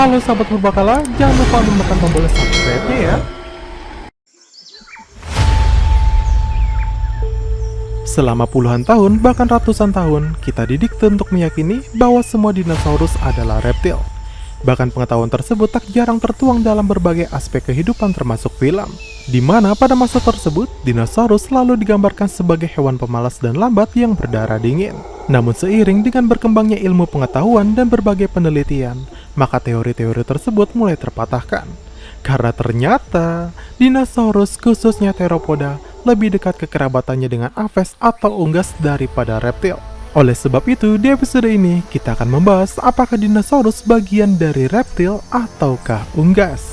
Halo sahabat purbakala, jangan lupa menekan tombol subscribe-nya ya. Selama puluhan tahun, bahkan ratusan tahun, kita didikte untuk meyakini bahwa semua dinosaurus adalah reptil. Bahkan pengetahuan tersebut tak jarang tertuang dalam berbagai aspek kehidupan termasuk film, di mana pada masa tersebut, dinosaurus selalu digambarkan sebagai hewan pemalas dan lambat yang berdarah dingin. Namun seiring dengan berkembangnya ilmu pengetahuan dan berbagai penelitian, maka teori-teori tersebut mulai terpatahkan. Karena ternyata, dinosaurus khususnya Theropoda lebih dekat kekerabatannya dengan aves atau unggas daripada reptil. Oleh sebab itu, di episode ini kita akan membahas apakah dinosaurus bagian dari reptil ataukah unggas.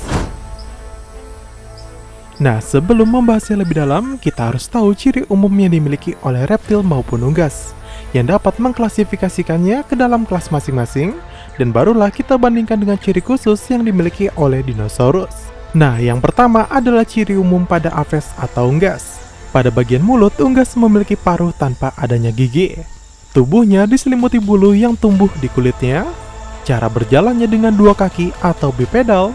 Nah, sebelum membahasnya lebih dalam, kita harus tahu ciri umum yang dimiliki oleh reptil maupun unggas, yang dapat mengklasifikasikannya ke dalam kelas masing-masing, dan barulah kita bandingkan dengan ciri khusus yang dimiliki oleh dinosaurus. Nah, yang pertama adalah ciri umum pada aves atau unggas. Pada bagian mulut, unggas memiliki paruh tanpa adanya gigi. Tubuhnya diselimuti bulu yang tumbuh di kulitnya. Cara berjalannya dengan dua kaki atau bipedal.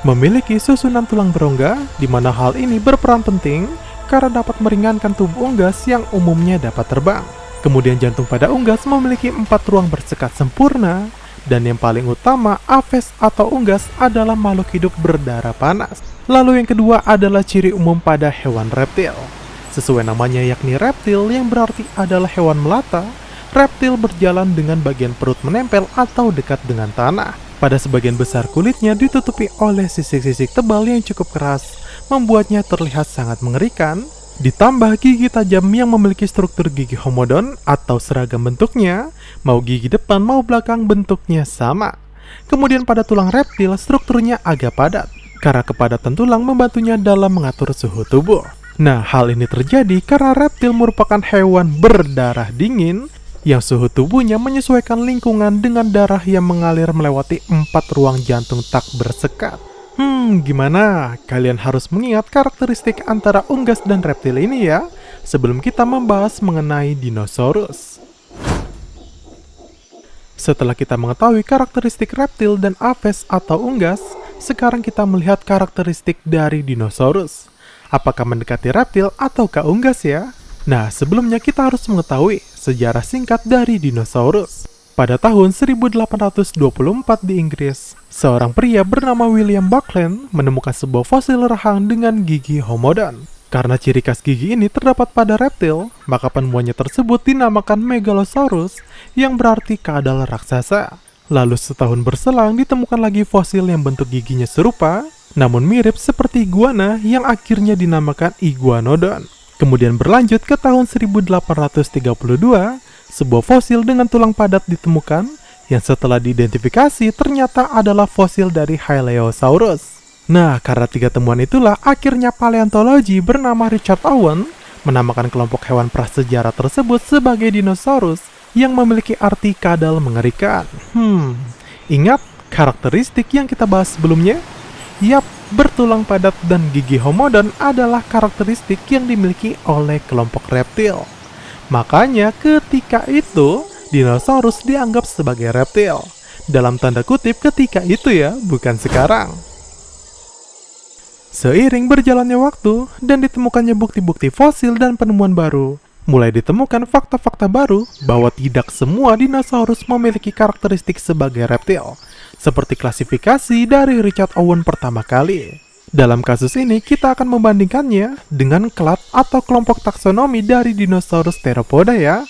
Memiliki susunan tulang berongga, di mana hal ini berperan penting karena dapat meringankan tubuh unggas yang umumnya dapat terbang. Kemudian jantung pada unggas memiliki 4 ruang bersekat sempurna. Dan yang paling utama, aves atau unggas adalah makhluk hidup berdarah panas. Lalu yang kedua adalah ciri umum pada hewan reptil. Sesuai namanya yakni reptil yang berarti adalah hewan melata, reptil berjalan dengan bagian perut menempel atau dekat dengan tanah. Pada sebagian besar kulitnya ditutupi oleh sisik-sisik tebal yang cukup keras, membuatnya terlihat sangat mengerikan. Ditambah gigi tajam yang memiliki struktur gigi homodon atau seragam bentuknya, mau gigi depan mau belakang bentuknya sama. Kemudian pada tulang reptil strukturnya agak padat, karena kepadatan tulang membantunya dalam mengatur suhu tubuh. Nah, hal ini terjadi karena reptil merupakan hewan berdarah dingin yang suhu tubuhnya menyesuaikan lingkungan dengan darah yang mengalir melewati 4 ruang jantung tak bersekat. Gimana? Kalian harus mengingat karakteristik antara unggas dan reptil ini ya, sebelum kita membahas mengenai dinosaurus. Setelah kita mengetahui karakteristik reptil dan aves atau unggas, sekarang kita melihat karakteristik dari dinosaurus. Apakah mendekati reptil ataukah unggas ya? Nah, sebelumnya kita harus mengetahui sejarah singkat dari dinosaurus. Pada tahun 1824 di Inggris, seorang pria bernama William Buckland menemukan sebuah fosil rahang dengan gigi homodon. Karena ciri khas gigi ini terdapat pada reptil, maka penemuannya tersebut dinamakan Megalosaurus, yang berarti kadal raksasa. Lalu setahun berselang ditemukan lagi fosil yang bentuk giginya serupa, namun mirip seperti iguana yang akhirnya dinamakan Iguanodon. Kemudian berlanjut ke tahun 1832, sebuah fosil dengan tulang padat ditemukan, yang setelah diidentifikasi ternyata adalah fosil dari Hylaeosaurus. Nah, karena 3 temuan itulah akhirnya paleontologi bernama Richard Owen menamakan kelompok hewan prasejarah tersebut sebagai dinosaurus yang memiliki arti kadal mengerikan. Ingat karakteristik yang kita bahas sebelumnya? Yap, bertulang padat dan gigi homodon adalah karakteristik yang dimiliki oleh kelompok reptil. Makanya ketika itu, dinosaurus dianggap sebagai reptil. Dalam tanda kutip ketika itu ya, bukan sekarang. Seiring berjalannya waktu dan ditemukannya bukti-bukti fosil dan penemuan baru, mulai ditemukan fakta-fakta baru bahwa tidak semua dinosaurus memiliki karakteristik sebagai reptil, seperti klasifikasi dari Richard Owen pertama kali. Dalam kasus ini, kita akan membandingkannya dengan klat atau kelompok taksonomi dari dinosaurus Theropoda ya.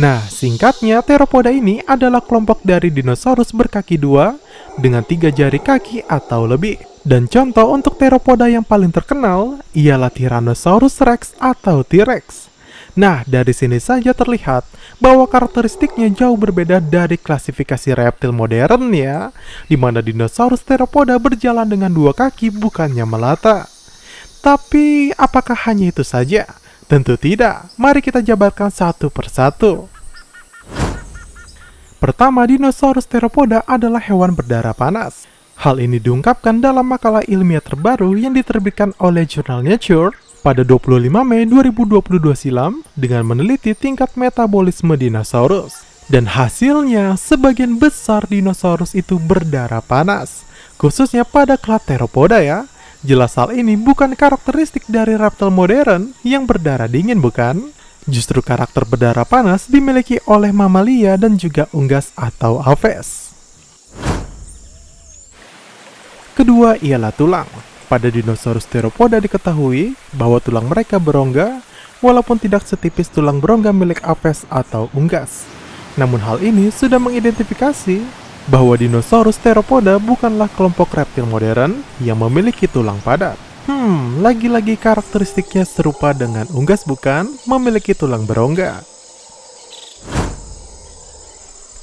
Nah, singkatnya, Theropoda ini adalah kelompok dari dinosaurus berkaki 2 dengan 3 jari kaki atau lebih. Dan contoh untuk Theropoda yang paling terkenal ialah Tyrannosaurus Rex atau T-Rex. Nah, dari sini saja terlihat bahwa karakteristiknya jauh berbeda dari klasifikasi reptil modern ya, di mana dinosaurus Theropoda berjalan dengan 2 kaki bukannya melata. Tapi, apakah hanya itu saja? Tentu tidak. Mari kita jabarkan satu persatu. Pertama, dinosaurus Theropoda adalah hewan berdarah panas. Hal ini diungkapkan dalam makalah ilmiah terbaru yang diterbitkan oleh jurnal Nature pada 25 Mei 2022 silam dengan meneliti tingkat metabolisme dinosaurus. Dan hasilnya, sebagian besar dinosaurus itu berdarah panas, khususnya pada klat Theropoda ya. Jelas hal ini bukan karakteristik dari reptil modern yang berdarah dingin, bukan? Justru karakter berdarah panas dimiliki oleh mamalia dan juga unggas atau aves. Kedua ialah tulang. Pada dinosaurus Theropoda diketahui bahwa tulang mereka berongga, walaupun tidak setipis tulang berongga milik aves atau unggas. Namun hal ini sudah mengidentifikasi bahwa dinosaurus Theropoda bukanlah kelompok reptil modern yang memiliki tulang padat. Lagi-lagi karakteristiknya serupa dengan unggas, bukan? Memiliki tulang berongga.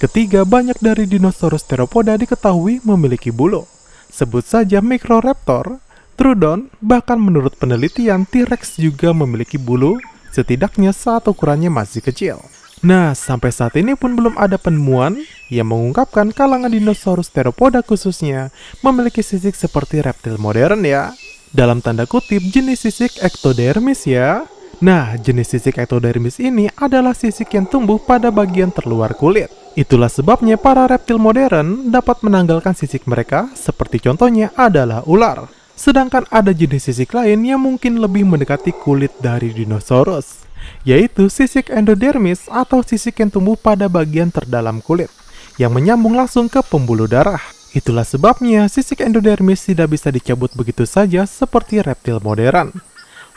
Ketiga, banyak dari dinosaurus Theropoda diketahui memiliki bulu. Sebut saja Microraptor, Troodon, bahkan menurut penelitian T-Rex juga memiliki bulu, setidaknya saat ukurannya masih kecil. Nah, sampai saat ini pun belum ada penemuan yang mengungkapkan kalangan dinosaurus Theropoda khususnya memiliki sisik seperti reptil modern ya. Dalam tanda kutip jenis sisik ectodermis ya. Nah, jenis sisik ectodermis ini adalah sisik yang tumbuh pada bagian terluar kulit. Itulah sebabnya para reptil modern dapat menanggalkan sisik mereka, seperti contohnya adalah ular. Sedangkan ada jenis sisik lain yang mungkin lebih mendekati kulit dari dinosaurus, yaitu sisik endodermis atau sisik yang tumbuh pada bagian terdalam kulit, yang menyambung langsung ke pembuluh darah. Itulah sebabnya sisik endodermis tidak bisa dicabut begitu saja seperti reptil modern.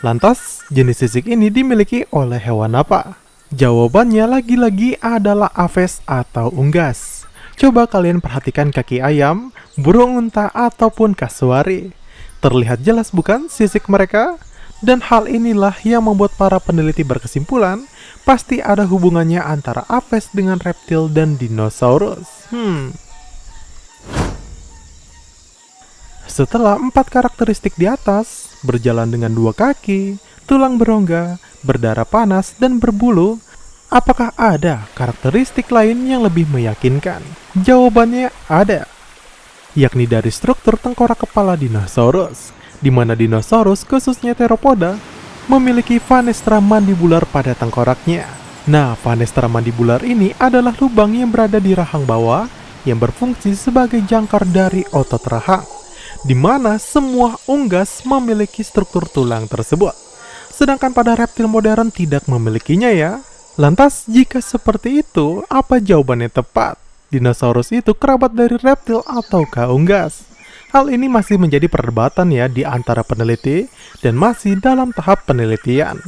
Lantas, jenis sisik ini dimiliki oleh hewan apa? Jawabannya lagi-lagi adalah aves atau unggas. Coba kalian perhatikan kaki ayam, burung unta, ataupun kasuari. Terlihat jelas bukan sisik mereka? Dan hal inilah yang membuat para peneliti berkesimpulan, pasti ada hubungannya antara aves dengan reptil dan dinosaurus. Setelah 4 karakteristik di atas, berjalan dengan 2 kaki, tulang berongga, berdarah panas, dan berbulu, apakah ada karakteristik lain yang lebih meyakinkan? Jawabannya ada, yakni dari struktur tengkorak kepala dinosaurus, di mana dinosaurus khususnya Theropoda memiliki fenestra mandibular pada tengkoraknya. Nah, fenestra mandibular ini adalah lubang yang berada di rahang bawah yang berfungsi sebagai jangkar dari otot rahang, di mana semua unggas memiliki struktur tulang tersebut. Sedangkan pada reptil modern tidak memilikinya ya. Lantas, jika seperti itu, apa jawabannya tepat? Dinosaurus itu kerabat dari reptil ataukah unggas? Hal ini masih menjadi perdebatan ya di antara peneliti dan masih dalam tahap penelitian.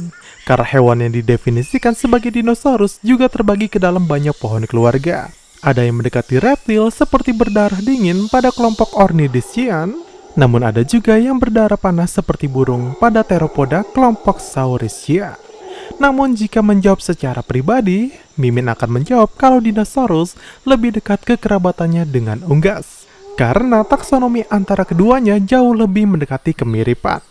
Karena hewan yang didefinisikan sebagai dinosaurus juga terbagi ke dalam banyak pohon keluarga. Ada yang mendekati reptil seperti berdarah dingin pada kelompok Ornithischian, namun ada juga yang berdarah panas seperti burung pada Theropoda kelompok Saurischia. Namun jika menjawab secara pribadi, Mimin akan menjawab kalau dinosaurus lebih dekat kekerabatannya dengan unggas. Karena taksonomi antara keduanya jauh lebih mendekati kemiripan.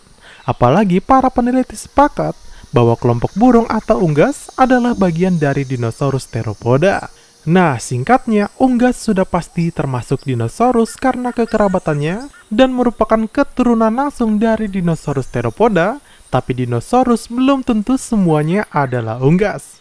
Apalagi para peneliti sepakat bahwa kelompok burung atau unggas adalah bagian dari dinosaurus Theropoda. Nah, singkatnya, unggas sudah pasti termasuk dinosaurus karena kekerabatannya dan merupakan keturunan langsung dari dinosaurus Theropoda, tapi dinosaurus belum tentu semuanya adalah unggas.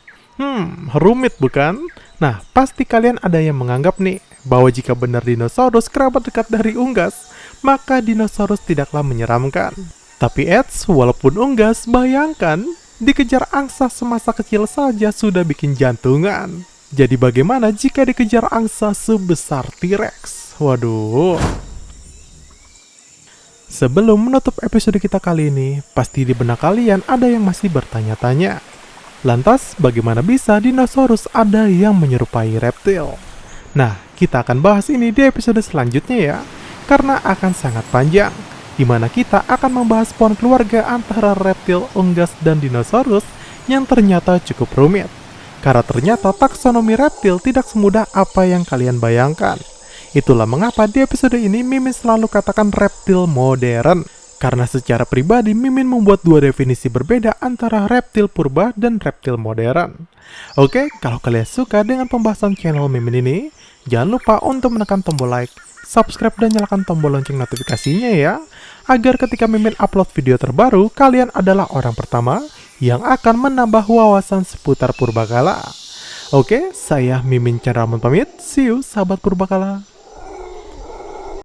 Rumit bukan? Nah, pasti kalian ada yang menganggap nih, bahwa jika benar dinosaurus kerabat dekat dari unggas, maka dinosaurus tidaklah menyeramkan. Tapi walaupun unggas, bayangkan, dikejar angsa semasa kecil saja sudah bikin jantungan. Jadi bagaimana jika dikejar angsa sebesar T-Rex? Waduh. Sebelum menutup episode kita kali ini, pasti di benak kalian ada yang masih bertanya-tanya. Lantas, bagaimana bisa dinosaurus ada yang menyerupai reptil? Nah, kita akan bahas ini di episode selanjutnya ya, karena akan sangat panjang, di mana kita akan membahas pohon keluarga antara reptil, unggas, dan dinosaurus yang ternyata cukup rumit. Karena ternyata taksonomi reptil tidak semudah apa yang kalian bayangkan. Itulah mengapa di episode ini Mimin selalu katakan reptil modern. Karena secara pribadi Mimin membuat 2 definisi berbeda antara reptil purba dan reptil modern. Oke, kalau kalian suka dengan pembahasan channel Mimin ini, jangan lupa untuk menekan tombol like, subscribe, dan nyalakan tombol lonceng notifikasinya ya, agar ketika Mimin upload video terbaru, kalian adalah orang pertama yang akan menambah wawasan seputar purbakala. Oke, saya Mimin Chandraman pamit. See you, sahabat purbakala.